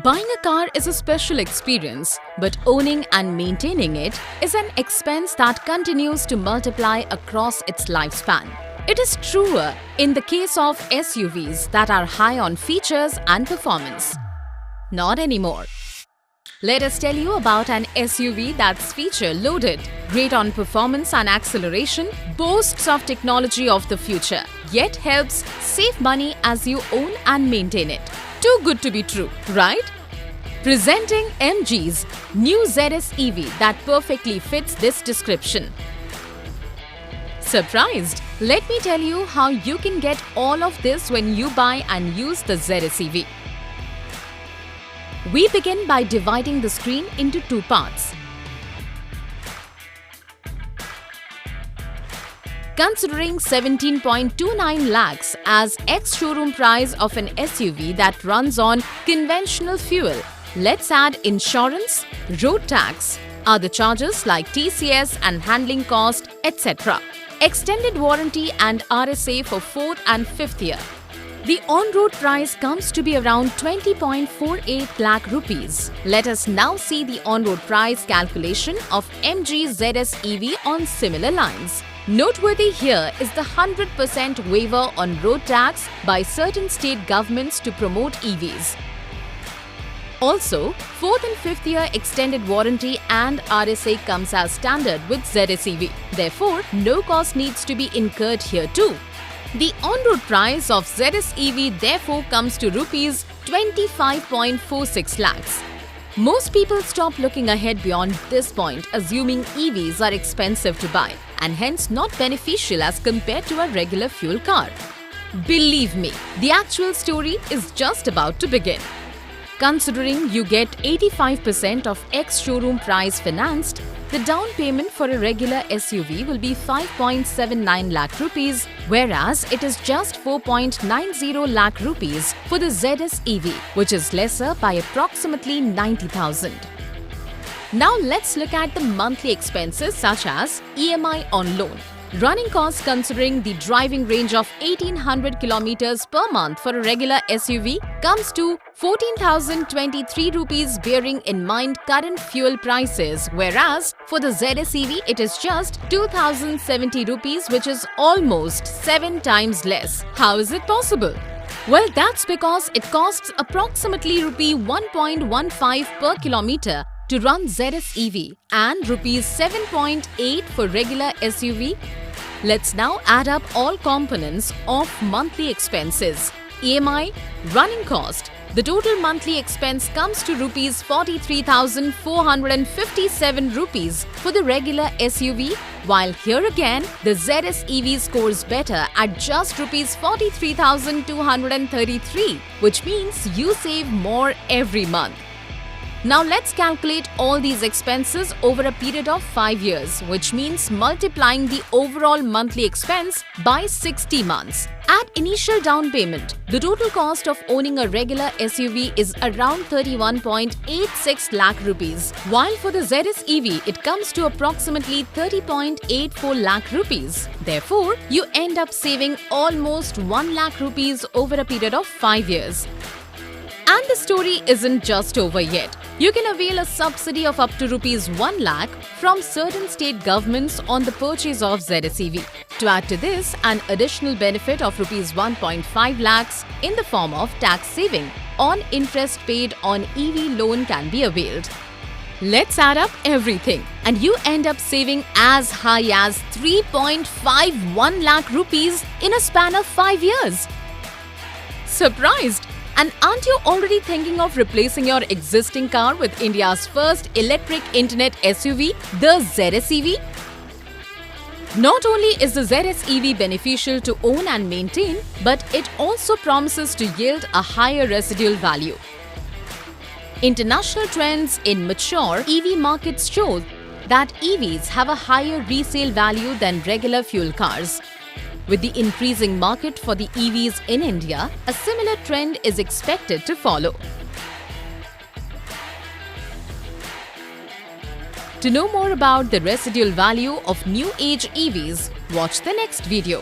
Buying a car is a special experience, but owning and maintaining it is an expense that continues to multiply across its lifespan. It is truer in the case of SUVs that are high on features and performance. Not anymore. Let us tell you about an SUV that's feature-loaded, great on performance and acceleration, boasts of technology of the future, yet helps save money as you own and maintain it. Too good to be true, right? Presenting MG's new ZS EV that perfectly fits this description. Surprised? Let me tell you how you can get all of this when you buy and use the ZS EV. We begin by dividing the screen into two parts. Considering 17.29 lakhs as ex-showroom price of an SUV that runs on conventional fuel, let's add insurance, road tax, other charges like TCS and handling cost, etc. Extended warranty and RSA for 4th and 5th year. The on-road price comes to be around 20.48 lakh rupees. Let us now see the on-road price calculation of MG ZS EV on similar lines. Noteworthy here is the 100% waiver on road tax by certain state governments to promote EVs. Also, 4th and 5th year extended warranty and RSA comes as standard with ZS EV. Therefore, no cost needs to be incurred here too. The on-road price of ZS EV therefore comes to Rs 25.46 lakhs. Most people stop looking ahead beyond this point, assuming EVs are expensive to buy and hence not beneficial as compared to a regular fuel car. Believe me, the actual story is just about to begin. Considering you get 85% of ex-showroom price financed, the down payment for a regular SUV will be 5.79 lakh rupees, whereas it is just 4.90 lakh rupees for the ZS EV, which is lesser by approximately 90,000. Now let's look at the monthly expenses such as EMI on loan. Running costs considering the driving range of 1800 kilometers per month for a regular SUV comes to 14,023 rupees bearing in mind current fuel prices, whereas for the ZS EV it is just 2,070 rupees, which is almost 7 times less. How is it possible? Well, that's because it costs approximately rupee 1.15 per kilometer to run ZS EV and rupees 7.8 for regular SUV. Let's now add up all components of monthly expenses. EMI, running cost. The total monthly expense comes to rupees 43,457 rupees for the regular SUV, while here again the ZS EV scores better at just rupees 43,233, which means you save more every month. Now let's calculate all these expenses over a period of 5 years, which means multiplying the overall monthly expense by 60 months. At initial down payment, the total cost of owning a regular SUV is around 31.86 lakh rupees, while for the ZS EV it comes to approximately 30.84 lakh rupees. Therefore, you end up saving almost 1 lakh rupees over a period of 5 years. And the story isn't just over yet. You can avail a subsidy of up to rupees 1 lakh from certain state governments on the purchase of ZS EV. To add to this, an additional benefit of rupees 1.5 lakhs in the form of tax saving on interest paid on EV loan can be availed. Let's add up everything and you end up saving as high as 3.51 lakh rupees in a span of 5 years. Surprised? And aren't you already thinking of replacing your existing car with India's first electric internet SUV, the ZS EV? Not only is the ZS EV beneficial to own and maintain, but it also promises to yield a higher residual value. International trends in mature EV markets show that EVs have a higher resale value than regular fuel cars. With the increasing market for the EVs in India, a similar trend is expected to follow. To know more about the residual value of new age EVs, watch the next video.